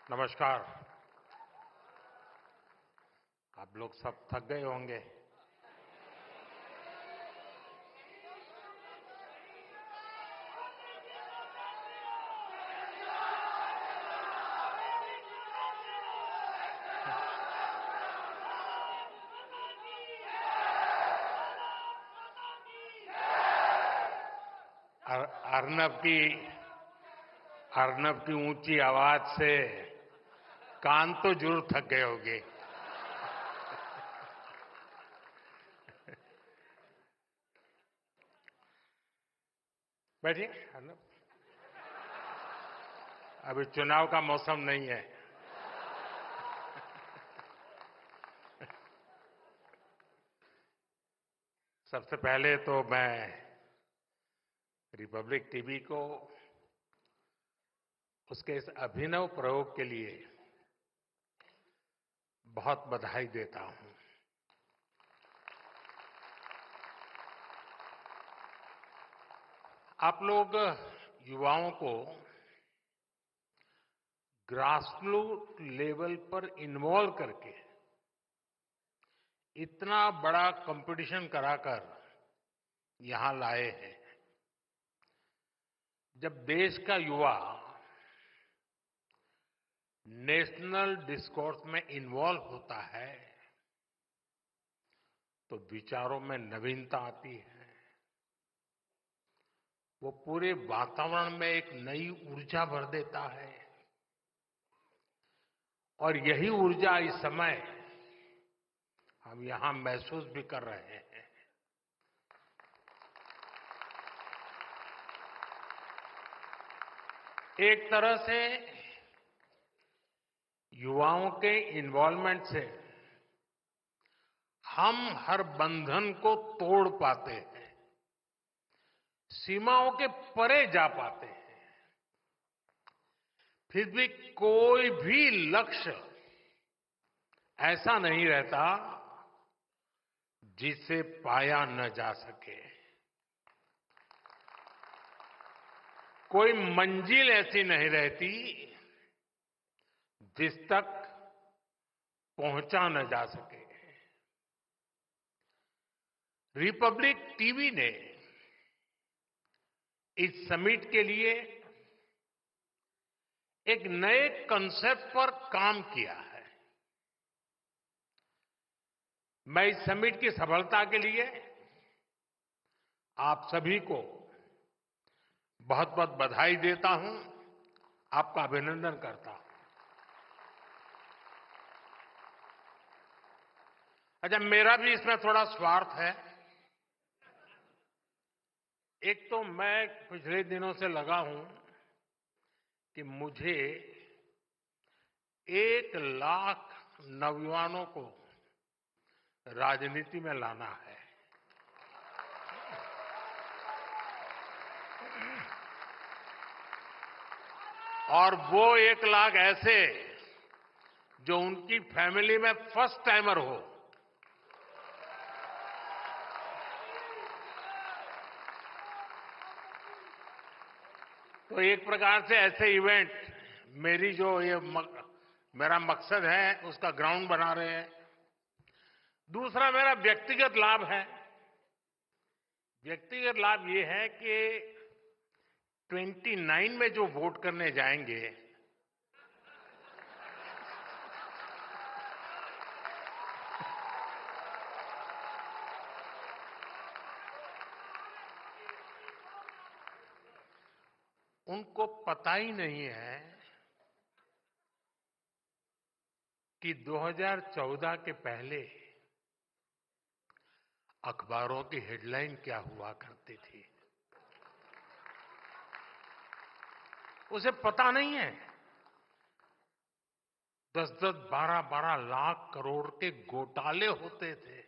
नमस्कार। आप लोग सब थक गए होंगे। अर्नब की अर्नब की ऊंची आवाज से कान तो जरूर थक गए होंगे। बैठिए अर्नब, अभी चुनाव का मौसम नहीं है। सबसे पहले तो मैं रिपब्लिक टीवी को उसके इस अभिनव प्रयोग के लिए बहुत बधाई देता हूं। आप लोग युवाओं को ग्रासरूट लेवल पर इन्वॉल्व करके इतना बड़ा कंपटीशन कराकर यहां लाए हैं। जब देश का युवा नेशनल डिस्कोर्स में इन्वॉल्व होता है तो विचारों में नवीनता आती है। वो पूरे वातावरण में एक नई ऊर्जा भर देता है और यही ऊर्जा इस समय हम यहां महसूस भी कर रहे हैं। एक तरह से युवाओं के इन्वॉल्वमेंट से हम हर बंधन को तोड़ पाते हैं, सीमाओं के परे जा पाते हैं। फिर भी कोई भी लक्ष्य ऐसा नहीं रहता जिसे पाया न जा सके। कोई मंजिल ऐसी नहीं रहती जिस तक पहुंचा न जा सके। रिपब्लिक टीवी ने इस समिट के लिए एक नए कंसेप्ट पर काम किया है। मैं इस समिट की सफलता के लिए आप सभी को बहुत बहुत बधाई देता हूं, आपका अभिनंदन करता हूं। अच्छा, मेरा भी इसमें थोड़ा स्वार्थ है। एक तो मैं पिछले दिनों से लगा हूं कि मुझे 1 लाख नौजवानों को राजनीति में लाना है। और वो 1 लाख ऐसे जो उनकी फैमिली में फर्स्ट टाइमर हो। तो एक प्रकार से ऐसे इवेंट मेरी जो मेरा मकसद है उसका ग्राउंड बना रहे हैं। दूसरा मेरा व्यक्तिगत लाभ है। व्यक्तिगत लाभ ये है कि 29 में जो वोट करने जाएंगे उनको पता ही नहीं है कि 2014 के पहले अखबारों की हेडलाइन क्या हुआ करती थी। उसे पता नहीं है 10-10, 12-12 लाख करोड़ के घोटाले होते थे।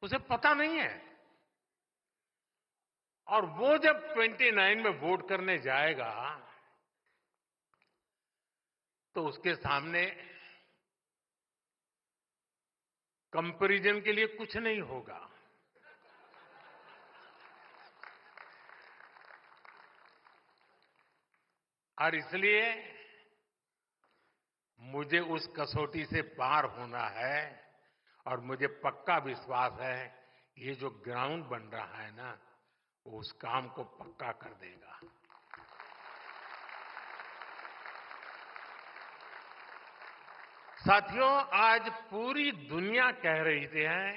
उसे पता नहीं है। और वो जब 29 में वोट करने जाएगा तो उसके सामने कंपैरिजन के लिए कुछ नहीं होगा। और इसलिए मुझे उस कसौटी से पार होना है और मुझे पक्का विश्वास है ये जो ग्राउंड बन रहा है ना वो उस काम को पक्का कर देगा। साथियों, आज पूरी दुनिया कह रही है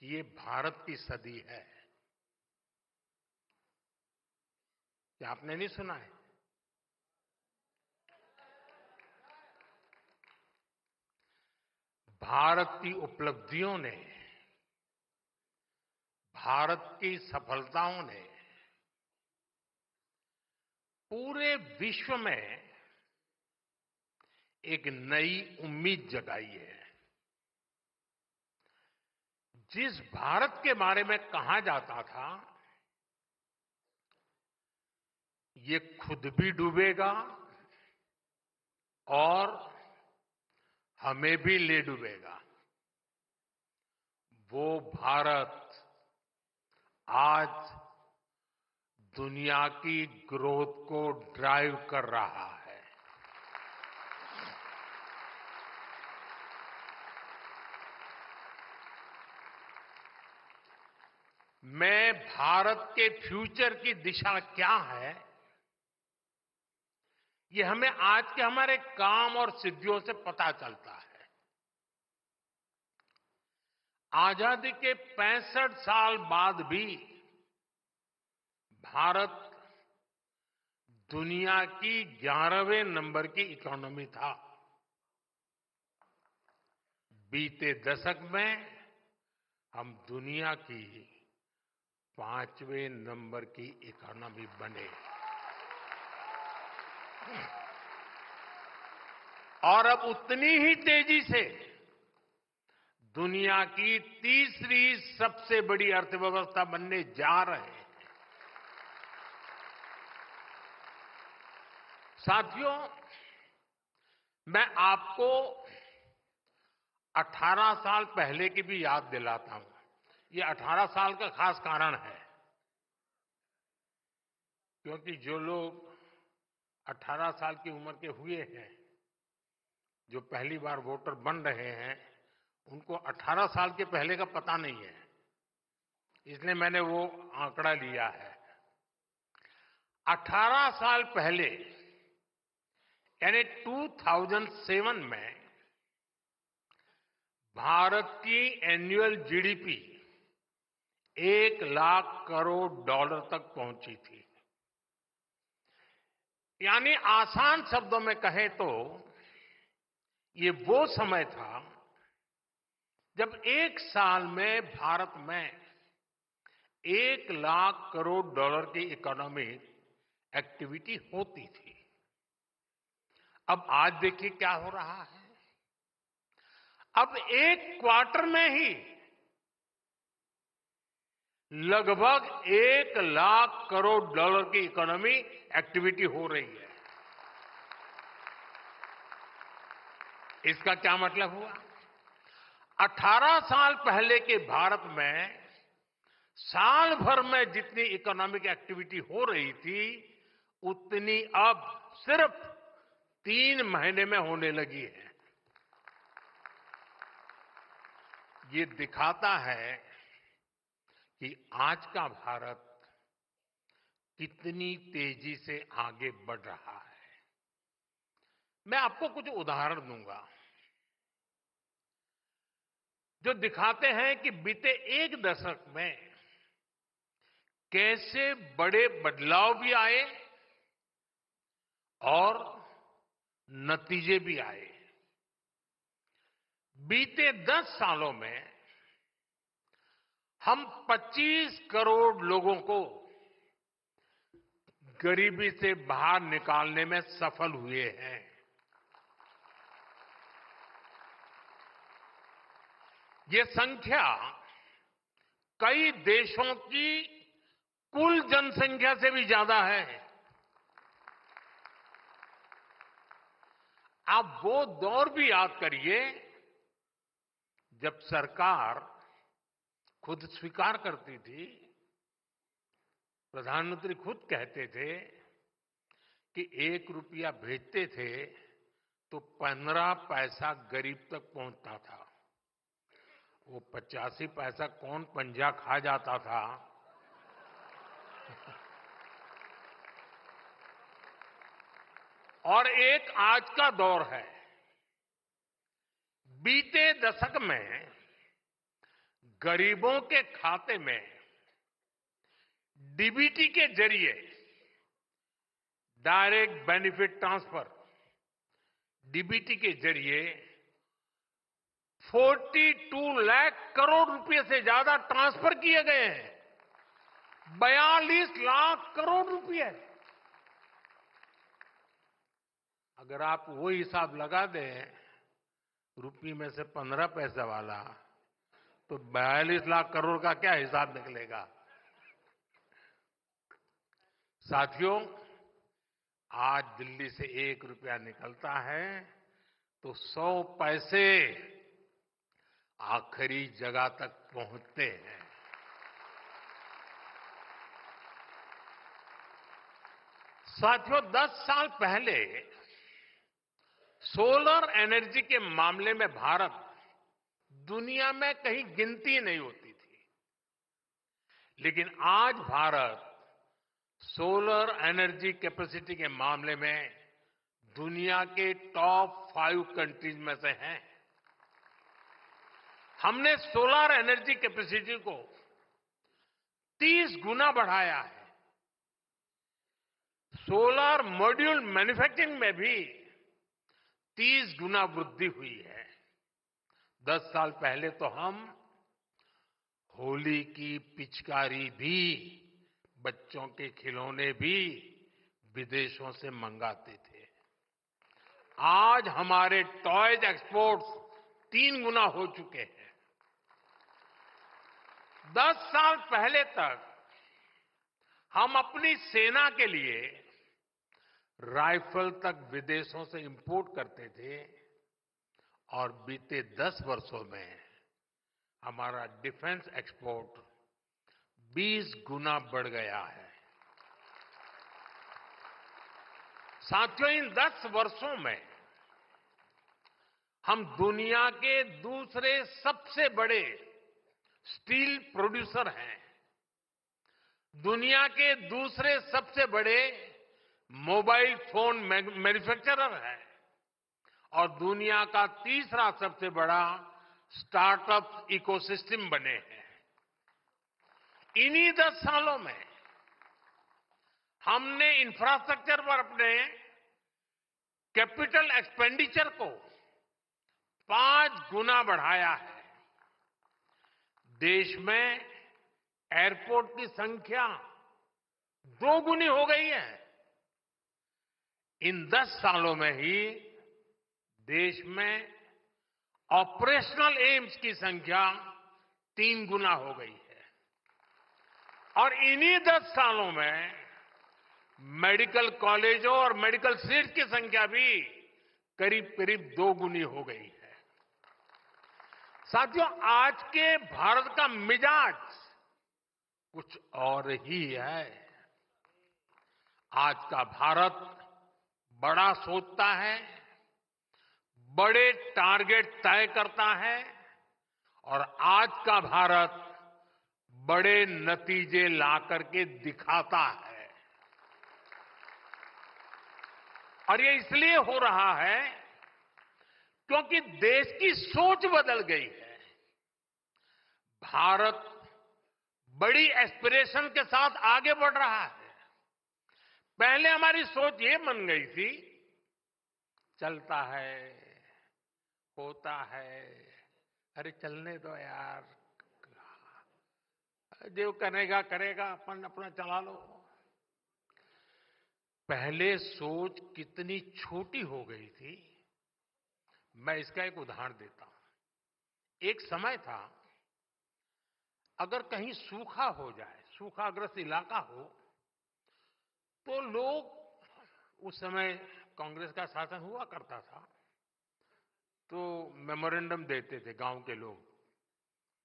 कि ये भारत की सदी है। क्या आपने नहीं सुना है? भारत की उपलब्धियों ने, भारत की सफलताओं ने पूरे विश्व में एक नई उम्मीद जगाई है। जिस भारत के बारे में कहा जाता था ये खुद भी डूबेगा और हमें भी ले डूबेगा, वो भारत आज दुनिया की ग्रोथ को ड्राइव कर रहा है। मैं भारत के फ्यूचर की दिशा क्या है ये हमें आज के हमारे काम और सिद्धियों से पता चलता है। आजादी के 65 साल बाद भी भारत दुनिया की 11वें नंबर की इकोनॉमी था। बीते दशक में हम दुनिया की 5वें नंबर की इकोनॉमी बने और अब उतनी ही तेजी से दुनिया की तीसरी सबसे बड़ी अर्थव्यवस्था बनने जा रहे हैं। साथियों, मैं आपको 18 साल पहले की भी याद दिलाता हूं। ये 18 साल का खास कारण है क्योंकि जो लोग 18 साल की उम्र के हुए हैं, जो पहली बार वोटर बन रहे हैं, उनको 18 साल के पहले का पता नहीं है, इसलिए मैंने वो आंकड़ा लिया है। 18 साल पहले यानी 2007 में भारत की annual GDP 1 lakh crore dollar तक पहुंची थी। यानी आसान शब्दों में कहें तो ये वो समय था जब एक साल में भारत में 1 लाख करोड़ डॉलर की इकोनॉमिक एक्टिविटी होती थी। अब आज देखिए क्या हो रहा है। अब एक क्वार्टर में ही लगभग 1 लाख करोड़ डॉलर की इकोनॉमी एक्टिविटी हो रही है। इसका क्या मतलब हुआ? 18 साल पहले के भारत में साल भर में जितनी इकोनॉमिक एक्टिविटी हो रही थी उतनी अब सिर्फ 3 महीने में होने लगी है। ये दिखाता है कि आज का भारत कितनी तेजी से आगे बढ़ रहा है। मैं आपको कुछ उदाहरण दूंगा जो दिखाते हैं कि बीते एक दशक में कैसे बड़े बदलाव भी आए और नतीजे भी आए। बीते 10 सालों में हम 25 करोड़ लोगों को गरीबी से बाहर निकालने में सफल हुए हैं। ये संख्या कई देशों की कुल जनसंख्या से भी ज्यादा है। आप वो दौर भी याद करिए जब सरकार खुद स्वीकार करती थी, प्रधानमंत्री खुद कहते थे कि 1 रुपया भेजते थे तो 15 पैसा गरीब तक पहुंचता था। वो 85 पैसा कौन पंजा खा जाता था। और एक आज का दौर है। बीते दशक में गरीबों के खाते में डीबीटी के जरिए डायरेक्ट बेनिफिट ट्रांसफर, डीबीटी के जरिए 42 लाख करोड़ रुपए से ज्यादा ट्रांसफर किए गए हैं। 42 लाख करोड़ रुपए। अगर आप वो हिसाब लगा दें रुपये में से 15 पैसे वाला, तो 42 लाख करोड़ का क्या हिसाब निकलेगा। साथियों, आज दिल्ली से 1 रुपया निकलता है तो 100 पैसे आखिरी जगह तक पहुंचते हैं। साथियों, 10 साल पहले सोलर एनर्जी के मामले में भारत दुनिया में कहीं गिनती नहीं होती थी। लेकिन आज भारत सोलर एनर्जी कैपेसिटी के मामले में दुनिया के टॉप 5 कंट्रीज में से है। हमने सोलर एनर्जी कैपेसिटी को 30 गुना बढ़ाया है। सोलर मॉड्यूल मैन्युफैक्चरिंग में भी 30 गुना वृद्धि हुई है। 10 साल पहले तो हम होली की पिचकारी भी, बच्चों के खिलौने भी विदेशों से मंगाते थे। आज हमारे टॉयज एक्सपोर्ट्स 3 गुना हो चुके हैं। 10 साल पहले तक हम अपनी सेना के लिए राइफल तक विदेशों से इंपोर्ट करते थे और बीते 10 वर्षों में हमारा डिफेंस एक्सपोर्ट 20 गुना बढ़ गया है। साथियों, इन 10 वर्षों में हम दुनिया के दूसरे सबसे बड़े स्टील प्रोड्यूसर हैं, दुनिया के दूसरे सबसे बड़े मोबाइल फोन मैन्युफैक्चरर है और दुनिया का तीसरा सबसे बड़ा स्टार्टअप इकोसिस्टम बने हैं। इन्हीं 10 सालों में हमने इंफ्रास्ट्रक्चर पर अपने कैपिटल एक्सपेंडिचर को 5 गुना बढ़ाया है। देश में एयरपोर्ट की संख्या 2 गुनी हो गई है। इन 10 सालों में ही देश में ऑपरेशनल एम्स की संख्या 3 गुना हो गई है और इन्हीं 10 सालों में मेडिकल कॉलेजों और मेडिकल सीट्स की संख्या भी करीब करीब 2 गुनी हो गई है। साथियों, आज के भारत का मिजाज कुछ और ही है। आज का भारत बड़ा सोचता है, बड़े टारगेट तय करता है और आज का भारत बड़े नतीजे ला करके दिखाता है। और ये इसलिए हो रहा है क्योंकि देश की सोच बदल गई है। भारत बड़ी एस्पिरेशन के साथ आगे बढ़ रहा है। पहले हमारी सोच ये बन गई थी, चलता है, होता है, अरे चलने दो यार, जो करेगा करेगा, अपन अपना चला लो। पहले सोच कितनी छोटी हो गई थी। मैं इसका एक उदाहरण देता हूं। एक समय था, अगर कहीं सूखा हो जाए, सूखाग्रस्त इलाका हो, तो लोग, उस समय कांग्रेस का शासन हुआ करता था, तो मेमोरेंडम देते थे गांव के लोग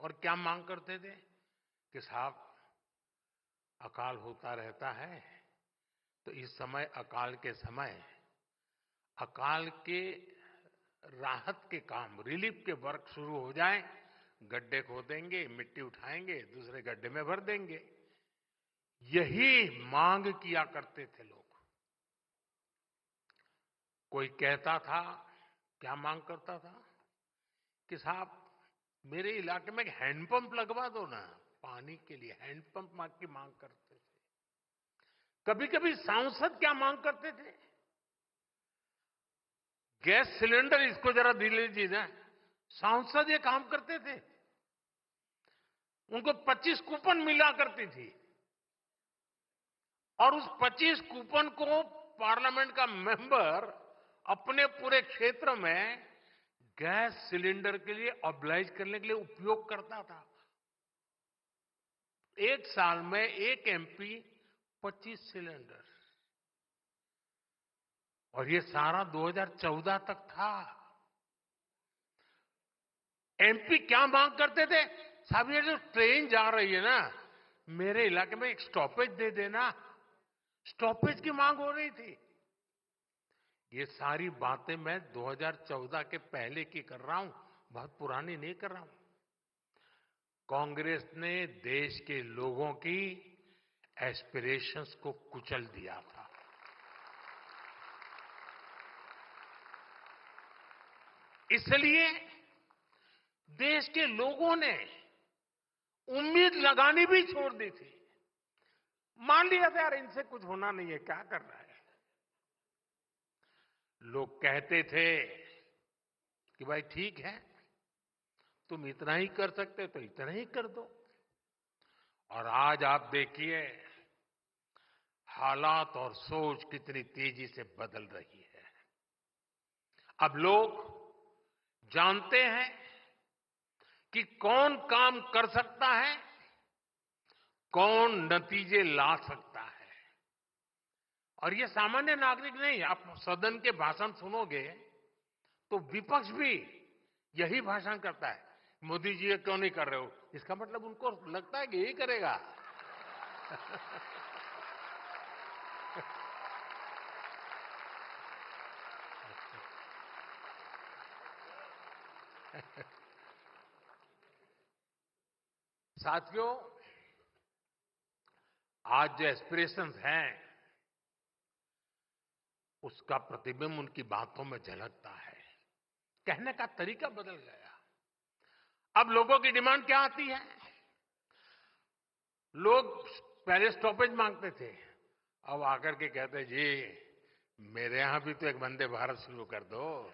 और क्या मांग करते थे कि साहब अकाल होता रहता है, तो इस समय अकाल के समय अकाल के राहत के काम, रिलीफ के वर्क शुरू हो जाए, गड्ढे खोदेंगे, मिट्टी उठाएंगे, दूसरे गड्ढे में भर देंगे। यही मांग किया करते थे लोग। कोई कहता था, क्या मांग करता था कि साहब मेरे इलाके में एक हैंडपंप लगवा दो ना, पानी के लिए हैंडपंप की मांग करते थे। कभी कभी सांसद क्या मांग करते थे, गैस सिलेंडर इसको जरा दिल लीजिए ना। सांसद ये काम करते थे, उनको 25 कूपन मिला करती थी और उस 25 कूपन को पार्लियामेंट का मेंबर अपने पूरे क्षेत्र में गैस सिलेंडर के लिए ऑब्लाइज करने के लिए उपयोग करता था। एक साल में एक एमपी 25 सिलेंडर, और ये सारा 2014 तक था। एमपी क्या मांग करते थे, साहब ये जो ट्रेन जा रही है ना, मेरे इलाके में एक स्टॉपेज दे देना। स्टॉपेज की मांग हो रही थी। ये सारी बातें मैं 2014 के पहले की कर रहा हूं, बहुत पुरानी नहीं कर रहा हूं। कांग्रेस ने देश के लोगों की एस्पिरेशंस को कुचल दिया था। इसलिए देश के लोगों ने उम्मीद लगानी भी छोड़ दी थी। मान लिया था यार इनसे कुछ होना नहीं है, क्या कर रहा है। लोग कहते थे कि भाई ठीक है, तुम इतना ही कर सकते तो इतना ही कर दो। और आज आप देखिए हालात और सोच कितनी तेजी से बदल रही है। अब लोग जानते हैं कि कौन काम कर सकता है, कौन नतीजे ला सकता है। और ये सामान्य नागरिक नहीं, आप सदन के भाषण सुनोगे तो विपक्ष भी यही भाषण करता है, मोदी जी ये क्यों नहीं कर रहे हो। इसका मतलब उनको लगता है कि यही करेगा। साथियों, आज जो एस्पिरेशंस हैं उसका प्रतिबिंब उनकी बातों में झलकता है। कहने का तरीका बदल गया। अब लोगों की डिमांड क्या आती है, लोग पहले स्टॉपेज मांगते थे, अब आकर के कहते जी मेरे यहां भी तो एक वंदे भारत शुरू कर दो।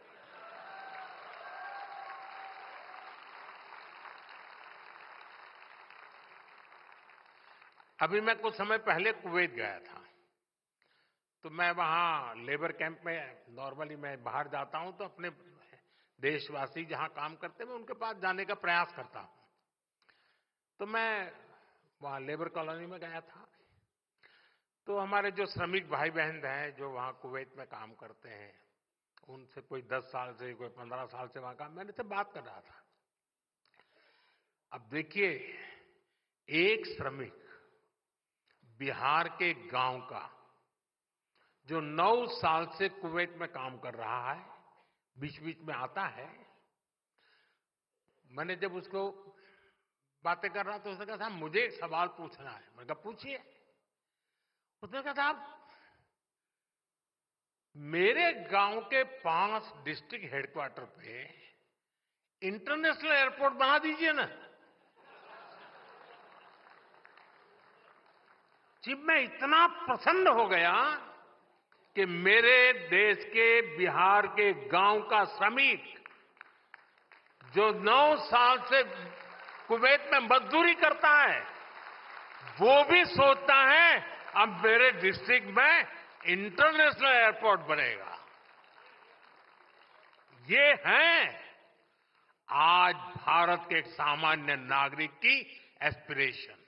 अभी मैं कुछ समय पहले कुवैत गया था, तो मैं वहां लेबर कैंप में, नॉर्मली मैं बाहर जाता हूं तो अपने देशवासी जहां काम करते हैं मैं उनके पास जाने का प्रयास करता हूं। तो मैं वहां लेबर कॉलोनी में गया था, तो हमारे जो श्रमिक भाई बहन हैं जो वहां कुवैत में काम करते हैं, उनसे कोई 10 साल से, कोई 15 साल से वहां काम, मैंने से बात कर रहा था। अब देखिए, एक श्रमिक बिहार के गांव का जो 9 साल से कुवैत में काम कर रहा है, बीच बीच में आता है। मैंने जब उसको बातें कर रहा तो उसने कहा साहब मुझे एक सवाल पूछना है। मैंने कहा पूछिए। उसने कहा साहब मेरे गांव के 5 डिस्ट्रिक्ट हेडक्वार्टर पे इंटरनेशनल एयरपोर्ट बना दीजिए ना। जी मैं इतना प्रसन्न हो गया कि मेरे देश के बिहार के गांव का श्रमिक जो 9 साल से कुवैत में मजदूरी करता है, वो भी सोचता है अब मेरे डिस्ट्रिक्ट में इंटरनेशनल एयरपोर्ट बनेगा। ये है आज भारत के एक सामान्य नागरिक की एस्पिरेशन,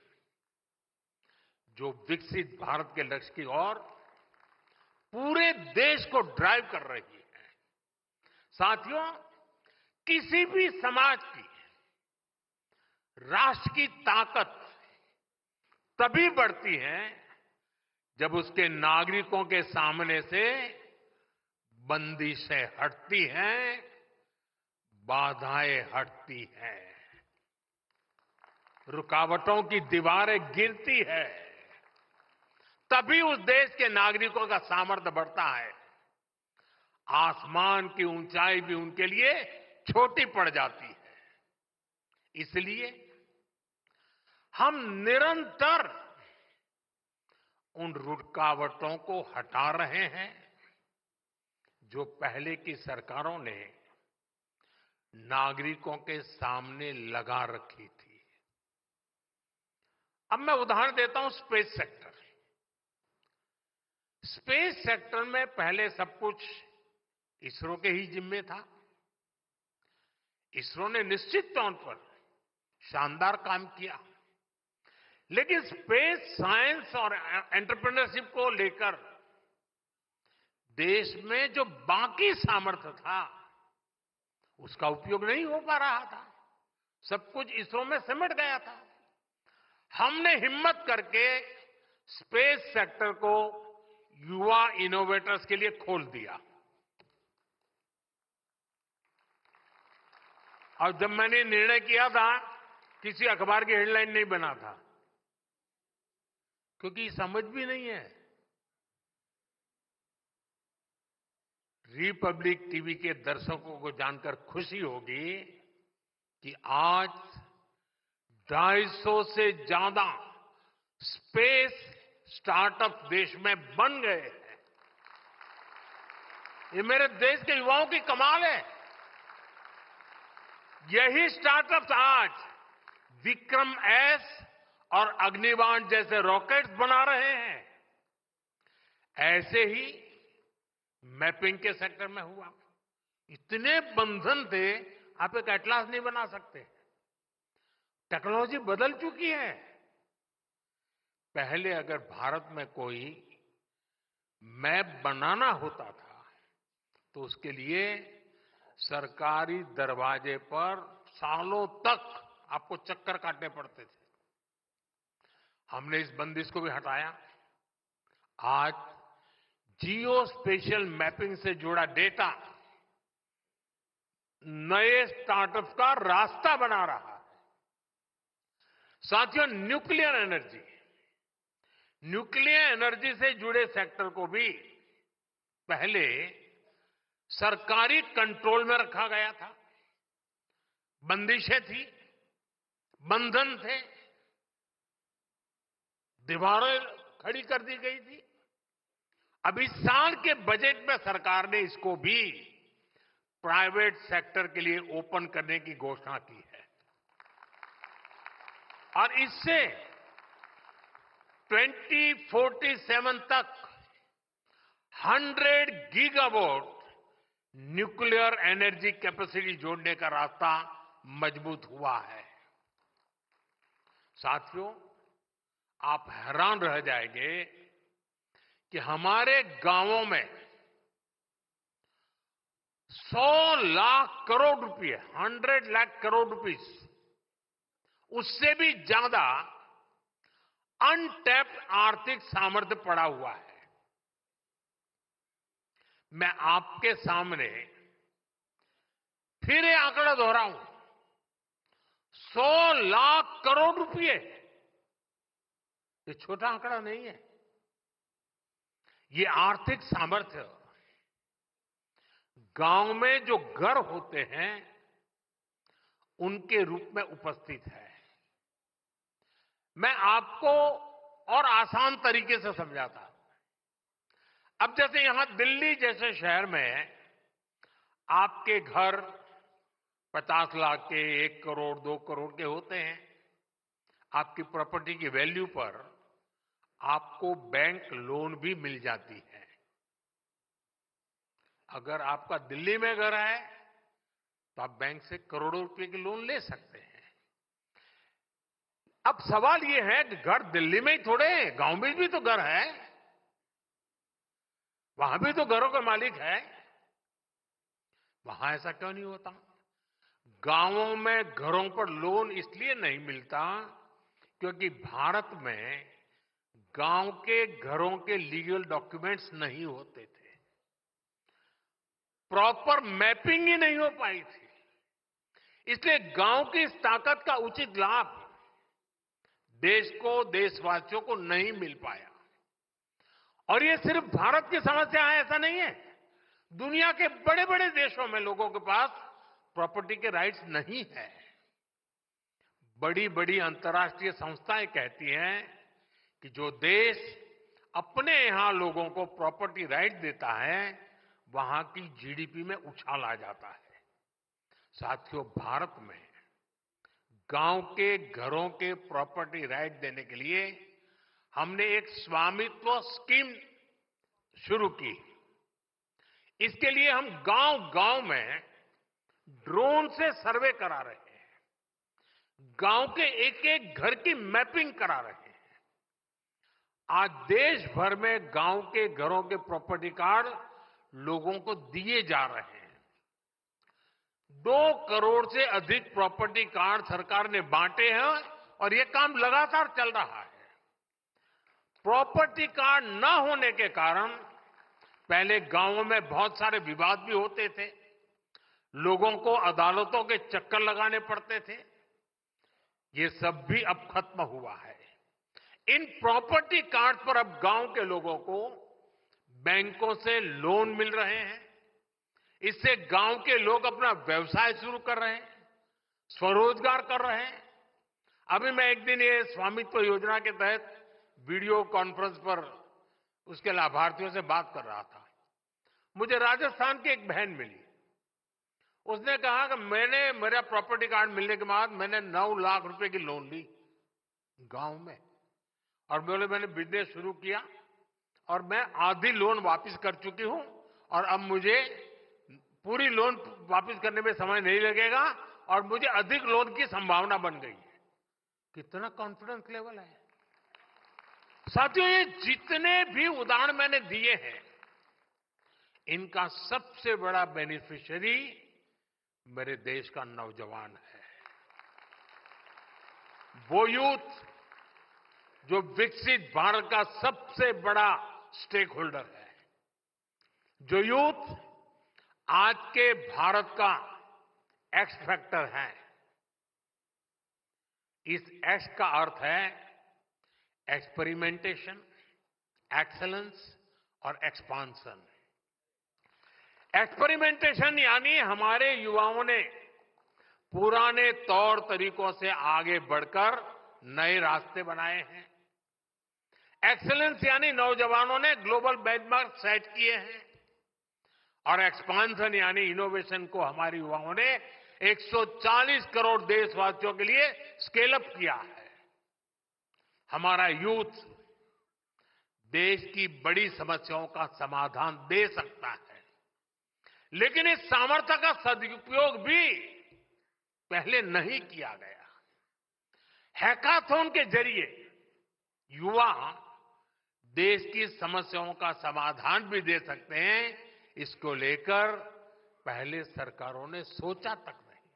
जो विकसित भारत के लक्ष्य की ओर पूरे देश को ड्राइव कर रही है। साथियों, किसी भी समाज की, राष्ट्र की ताकत तभी बढ़ती है जब उसके नागरिकों के सामने से बंदिशें हटती हैं, बाधाएं हटती हैं, रुकावटों की दीवारें गिरती है, तभी उस देश के नागरिकों का सामर्थ्य बढ़ता है। आसमान की ऊंचाई भी उनके लिए छोटी पड़ जाती है। इसलिए हम निरंतर उन रुकावटों को हटा रहे हैं जो पहले की सरकारों ने नागरिकों के सामने लगा रखी थी। अब मैं उदाहरण देता हूं स्पेस सेक्टर। स्पेस सेक्टर में पहले सब कुछ इसरो के ही जिम्मे था। इसरो ने निश्चित तौर पर शानदार काम किया, लेकिन स्पेस साइंस और एंटरप्रेन्योरशिप को लेकर देश में जो बाकी सामर्थ्य था उसका उपयोग नहीं हो पा रहा था। सब कुछ इसरो में सिमट गया था। हमने हिम्मत करके स्पेस सेक्टर को युवा इनोवेटर्स के लिए खोल दिया। और जब मैंने निर्णय किया था, किसी अखबार की हेडलाइन नहीं बना था, क्योंकि समझ भी नहीं है। रिपब्लिक टीवी के दर्शकों को जानकर खुशी होगी कि आज 250 से ज्यादा स्पेस स्टार्टअप देश में बन गए हैं। ये मेरे देश के युवाओं की कमाल है। यही स्टार्टअप्स आज विक्रम एस और अग्निबाण जैसे रॉकेट्स बना रहे हैं। ऐसे ही मैपिंग के सेक्टर में हुआ। इतने बंधन थे, आप एक एटलास नहीं बना सकते। टेक्नोलॉजी बदल चुकी है। पहले अगर भारत में कोई मैप बनाना होता था तो उसके लिए सरकारी दरवाजे पर सालों तक आपको चक्कर काटने पड़ते थे। हमने इस बंदिश को भी हटाया। आज जियो स्पेशियल मैपिंग से जुड़ा डेटा नए स्टार्टअप्स का रास्ता बना रहा है। साथियों, न्यूक्लियर एनर्जी से जुड़े सेक्टर को भी पहले सरकारी कंट्रोल में रखा गया था। बंदिशें थी, बंधन थे, दीवारें खड़ी कर दी गई थी। अब इस साल के बजट में सरकार ने इसको भी प्राइवेट सेक्टर के लिए ओपन करने की घोषणा की है। और इससे 2047 तक 100 गीगावाट न्यूक्लियर एनर्जी कैपेसिटी जोड़ने का रास्ता मजबूत हुआ है। साथियों, आप हैरान रह जाएंगे कि हमारे गांवों में 100 लाख करोड़ रुपए, 100 लाख करोड़ रुपीस, उससे भी ज्यादा अनटैप्ड आर्थिक सामर्थ्य पड़ा हुआ है। मैं आपके सामने फिर ये आंकड़ा दोहराऊं, 100 लाख करोड़ रुपए, ये छोटा आंकड़ा नहीं है। ये आर्थिक सामर्थ्य गांव में जो घर होते हैं उनके रूप में उपस्थित है। मैं आपको और आसान तरीके से समझाता हूं। अब जैसे यहां दिल्ली जैसे शहर में आपके घर 50 लाख के, 1 करोड़, 2 करोड़ के होते हैं। आपकी प्रॉपर्टी की वैल्यू पर आपको बैंक लोन भी मिल जाती है। अगर आपका दिल्ली में घर है तो आप बैंक से करोड़ों रुपए के लोन ले सकते हैं। अब सवाल यह है कि घर दिल्ली में ही थोड़े, गांव में भी तो घर है, वहां भी तो घरों के मालिक है। वहां ऐसा क्यों नहीं होता? गांवों में घरों पर लोन इसलिए नहीं मिलता क्योंकि भारत में गांव के घरों के लीगल डॉक्यूमेंट्स नहीं होते थे। प्रॉपर मैपिंग ही नहीं हो पाई थी। इसलिए गांव की इस ताकत का उचित लाभ देश को, देशवासियों को नहीं मिल पाया। और ये सिर्फ भारत की समस्या है ऐसा नहीं है। दुनिया के बड़े बड़े देशों में लोगों के पास प्रॉपर्टी के राइट्स नहीं है। बड़ी बड़ी अंतर्राष्ट्रीय संस्थाएं कहती हैं कि जो देश अपने यहां लोगों को प्रॉपर्टी राइट देता है, वहां की जीडीपी में उछाल आ जाता है। साथियों, भारत में गांव के घरों के प्रॉपर्टी राइट देने के लिए हमने एक स्वामित्व स्कीम शुरू की। इसके लिए हम गांव-गांव में ड्रोन से सर्वे करा रहे हैं। गांव के एक एक घर की मैपिंग करा रहे हैं। आज देश भर में गांव के घरों के प्रॉपर्टी कार्ड लोगों को दिए जा रहे हैं। 2 करोड़ से अधिक प्रॉपर्टी कार्ड सरकार ने बांटे हैं और ये काम लगातार चल रहा है। प्रॉपर्टी कार्ड न होने के कारण पहले गांवों में बहुत सारे विवाद भी होते थे। लोगों को अदालतों के चक्कर लगाने पड़ते थे। ये सब भी अब खत्म हुआ है। इन प्रॉपर्टी कार्ड पर अब गांव के लोगों को बैंकों से लोन मिल रहे हैं। इससे गांव के लोग अपना व्यवसाय शुरू कर रहे हैं, स्वरोजगार कर रहे हैं। अभी मैं एक दिन ये स्वामित्व योजना के तहत वीडियो कॉन्फ्रेंस पर उसके लाभार्थियों से बात कर रहा था। मुझे राजस्थान की एक बहन मिली। उसने कहा कि मेरा प्रॉपर्टी कार्ड मिलने के बाद मैंने 9 लाख रुपए की लोन ली गांव में, और बोले मैंने बिजनेस शुरू किया और मैं आधी लोन वापस कर चुकी हूं और अब मुझे पूरी लोन वापस करने में समय नहीं लगेगा और मुझे अधिक लोन की संभावना बन गई है। कितना कॉन्फिडेंस लेवल है साथियों। ये जितने भी उदाहरण मैंने दिए हैं, इनका सबसे बड़ा बेनिफिशियरी मेरे देश का नौजवान है। वो यूथ जो विकसित भारत का सबसे बड़ा स्टेक होल्डर है। जो यूथ आज के भारत का एक्स फैक्टर है। इस एक्स का अर्थ है एक्सपेरिमेंटेशन, एक्सेलेंस और एक्सपांशन। एक्सपेरिमेंटेशन यानी हमारे युवाओं ने पुराने तौर तरीकों से आगे बढ़कर नए रास्ते बनाए हैं। एक्सेलेंस यानी नौजवानों ने ग्लोबल बेंचमार्क सेट किए हैं। और एक्सपांशन यानी इनोवेशन को हमारे युवाओं ने 140 करोड़ देशवासियों के लिए स्केल अप किया है। हमारा यूथ देश की बड़ी समस्याओं का समाधान दे सकता है, लेकिन इस सामर्थ्य का सदुपयोग भी पहले नहीं किया गया। हैकाथॉन के जरिए युवा देश की समस्याओं का समाधान भी दे सकते हैं, इसको लेकर पहले सरकारों ने सोचा तक नहीं।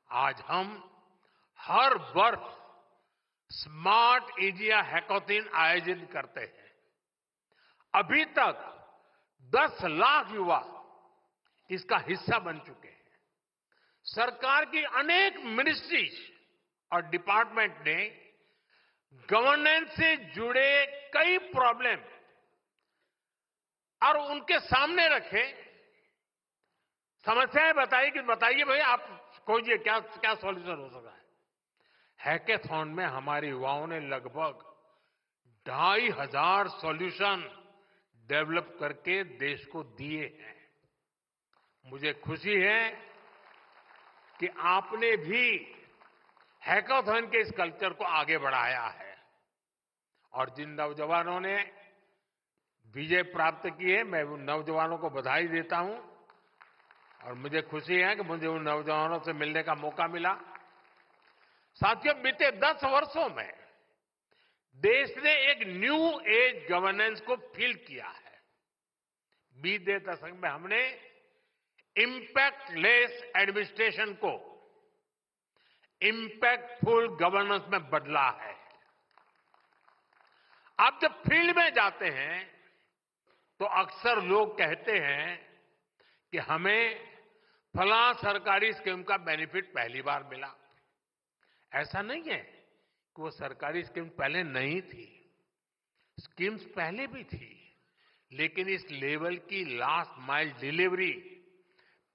आज हम हर वर्ष स्मार्ट इंडिया हैकाथॉन आयोजित करते हैं। अभी तक 10 लाख युवा इसका हिस्सा बन चुके हैं। सरकार की अनेक मिनिस्ट्रीज और डिपार्टमेंट ने गवर्नेंस से जुड़े कई प्रॉब्लम और उनके सामने रखे, समस्याएं बताई कि बताइए भाई आप खोजिए क्या क्या सॉल्यूशन हो सकता है। हैकाथॉन में हमारे युवाओं ने लगभग 2500 सॉल्यूशन डेवलप करके देश को दिए हैं। मुझे खुशी है कि आपने भी हैकाथॉन के इस कल्चर को आगे बढ़ाया है और जिन नौजवानों ने विजय प्राप्त की है, मैं उन नौजवानों को बधाई देता हूं और मुझे खुशी है कि मुझे उन नौजवानों से मिलने का मौका मिला। साथियों, बीते 10 वर्षों में देश ने एक न्यू एज गवर्नेंस को फील किया है। बीते दशक में हमने इंपैक्ट लेस एडमिनिस्ट्रेशन को इंपैक्टफुल गवर्नेंस में बदला है। आप जब फील्ड में जाते हैं तो अक्सर लोग कहते हैं कि हमें फला सरकारी स्कीम का बेनिफिट पहली बार मिला। ऐसा नहीं है कि वो सरकारी स्कीम पहले नहीं थी, स्कीम्स पहले भी थी, लेकिन इस लेवल की लास्ट माइल डिलीवरी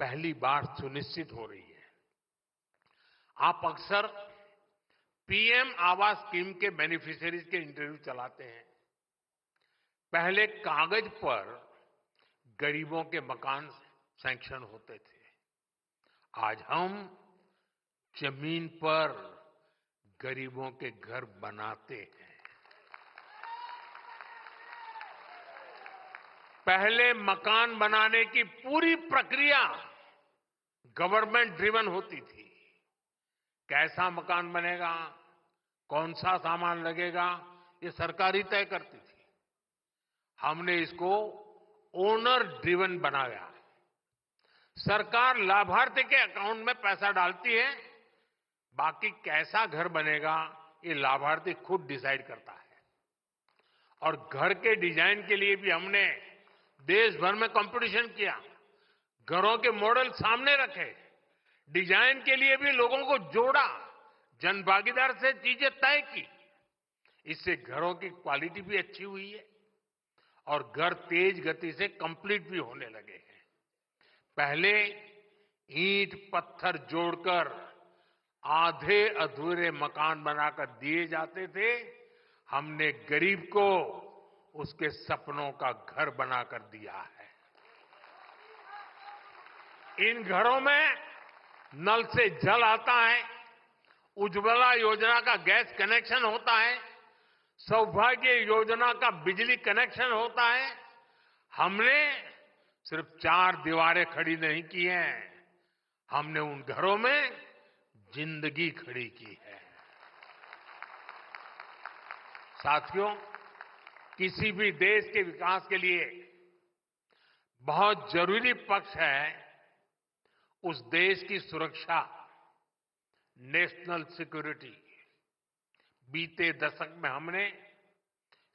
पहली बार सुनिश्चित हो रही है। आप अक्सर पीएम आवास स्कीम के बेनिफिशियरीज के इंटरव्यू चलाते हैं। पहले कागज पर गरीबों के मकान सैंक्शन होते थे, आज हम जमीन पर गरीबों के घर बनाते हैं। पहले मकान बनाने की पूरी प्रक्रिया गवर्नमेंट ड्रिवन होती थी। कैसा मकान बनेगा, कौन सा सामान लगेगा, ये सरकार ही तय करती थी। हमने इसको ओनर ड्रिवन बनाया। सरकार लाभार्थी के अकाउंट में पैसा डालती है, बाकी कैसा घर बनेगा ये लाभार्थी खुद डिसाइड करता है। और घर के डिजाइन के लिए भी हमने देश भर में कंपटीशन किया, घरों के मॉडल सामने रखे, डिजाइन के लिए भी लोगों को जोड़ा, जनभागीदार से चीजें तय की। इससे घरों की क्वालिटी भी अच्छी हुई है और घर तेज गति से कंप्लीट भी होने लगे हैं। पहले ईंट पत्थर जोड़कर आधे अधूरे मकान बनाकर दिए जाते थे, हमने गरीब को उसके सपनों का घर बनाकर दिया है। इन घरों में नल से जल आता है, उज्ज्वला योजना का गैस कनेक्शन होता है, सौभाग्य योजना का बिजली कनेक्शन होता है। हमने सिर्फ 4 दीवारें खड़ी नहीं की हैं, हमने उन घरों में जिंदगी खड़ी की है। साथियों, किसी भी देश के विकास के लिए बहुत जरूरी पक्ष है उस देश की सुरक्षा, नेशनल सिक्योरिटी। बीते दशक में हमने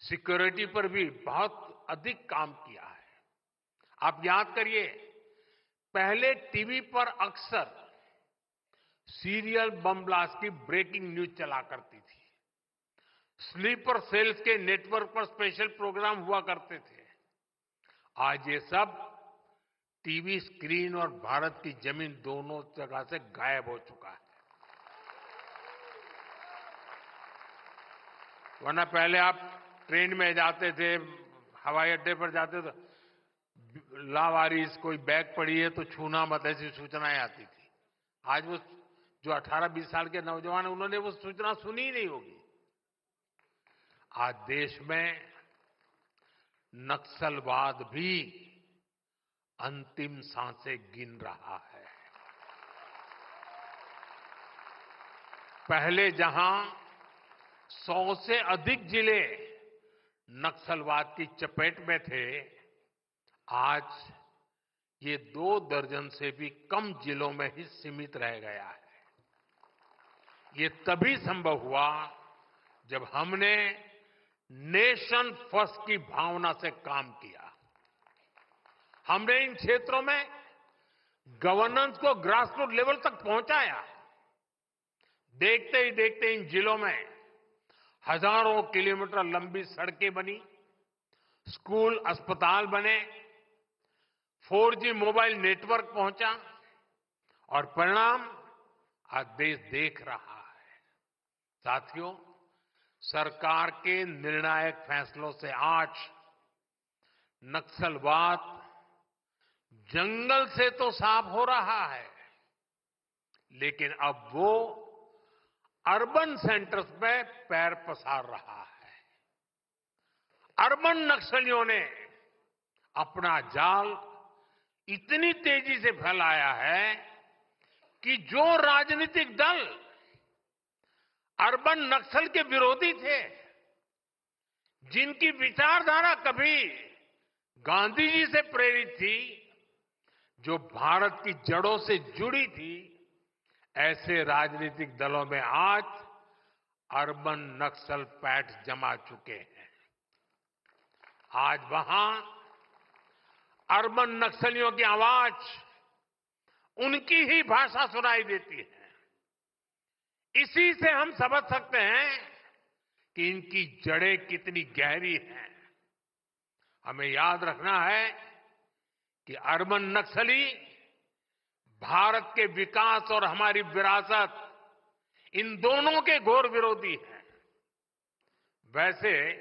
सिक्योरिटी पर भी बहुत अधिक काम किया है। आप याद करिए, पहले टीवी पर अक्सर सीरियल बम ब्लास्ट की ब्रेकिंग न्यूज चला करती थी, स्लीपर सेल्स के नेटवर्क पर स्पेशल प्रोग्राम हुआ करते थे। आज ये सब टीवी स्क्रीन और भारत की जमीन दोनों जगह से गायब हो चुका है। वरना पहले आप ट्रेन में जाते थे, हवाई अड्डे पर जाते थे, लावारिस कोई बैग पड़ी है तो छूना मत, ऐसी सूचनाएं आती थी। आज वो जो 18-20 साल के नौजवान हैं, उन्होंने वो सूचना सुनी ही नहीं होगी। आज देश में नक्सलवाद भी अंतिम सांसें गिन रहा है। पहले जहां 100 से अधिक जिले नक्सलवाद की चपेट में थे, आज ये 2 दर्जन से भी कम जिलों में ही सीमित रह गया है। ये तभी संभव हुआ जब हमने नेशन फर्स्ट की भावना से काम किया। हमने इन क्षेत्रों में गवर्नेंस को ग्रासरूट लेवल तक पहुंचाया। देखते ही देखते इन जिलों में हजारों किलोमीटर लंबी सड़कें बनी, स्कूल अस्पताल बने, 4G मोबाइल नेटवर्क पहुंचा और परिणाम आज देश देख रहा है। साथियों, सरकार के निर्णायक फैसलों से आज नक्सलवाद जंगल से तो साफ हो रहा है, लेकिन अब वो अर्बन सेंटर्स में पैर पसार रहा है। अर्बन नक्सलियों ने अपना जाल इतनी तेजी से फैलाया है कि जो राजनीतिक दल अर्बन नक्सल के विरोधी थे, जिनकी विचारधारा कभी गांधी जी से प्रेरित थी, जो भारत की जड़ों से जुड़ी थी, ऐसे राजनीतिक दलों में आज अर्बन नक्सल पैठ जमा चुके हैं। आज वहां अर्बन नक्सलियों की आवाज उनकी ही भाषा सुनाई देती है। इसी से हम समझ सकते हैं कि इनकी जड़ें कितनी गहरी हैं। हमें याद रखना है कि अर्बन नक्सली भारत के विकास और हमारी विरासत, इन दोनों के घोर विरोधी हैं। वैसे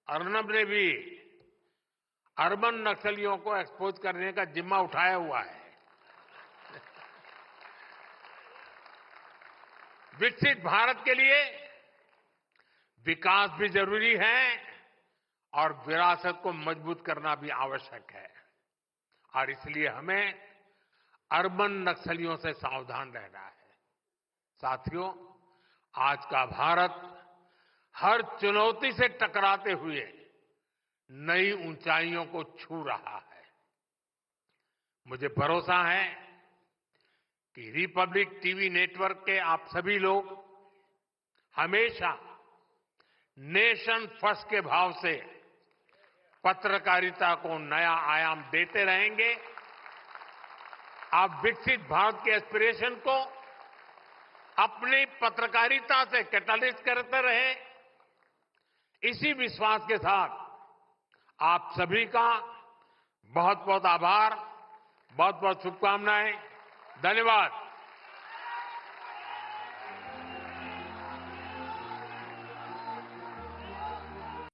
अर्नब ने भी अर्बन नक्सलियों को एक्सपोज करने का जिम्मा उठाया हुआ है। विकसित भारत के लिए विकास भी जरूरी है और विरासत को मजबूत करना भी आवश्यक है। और इसलिए हमें अर्बन नक्सलियों से सावधान रहना है। साथियों, आज का भारत हर चुनौती से टकराते हुए नई ऊंचाइयों को छू रहा है। मुझे भरोसा है कि रिपब्लिक टीवी नेटवर्क के आप सभी लोग हमेशा नेशन फर्स्ट के भाव से पत्रकारिता को नया आयाम देते रहेंगे। आप विकसित भारत के एस्पिरेशन को अपनी पत्रकारिता से कैटलिस्ट करते रहे। इसी विश्वास के साथ आप सभी का बहुत बहुत आभार, बहुत बहुत शुभकामनाएं। धन्यवाद।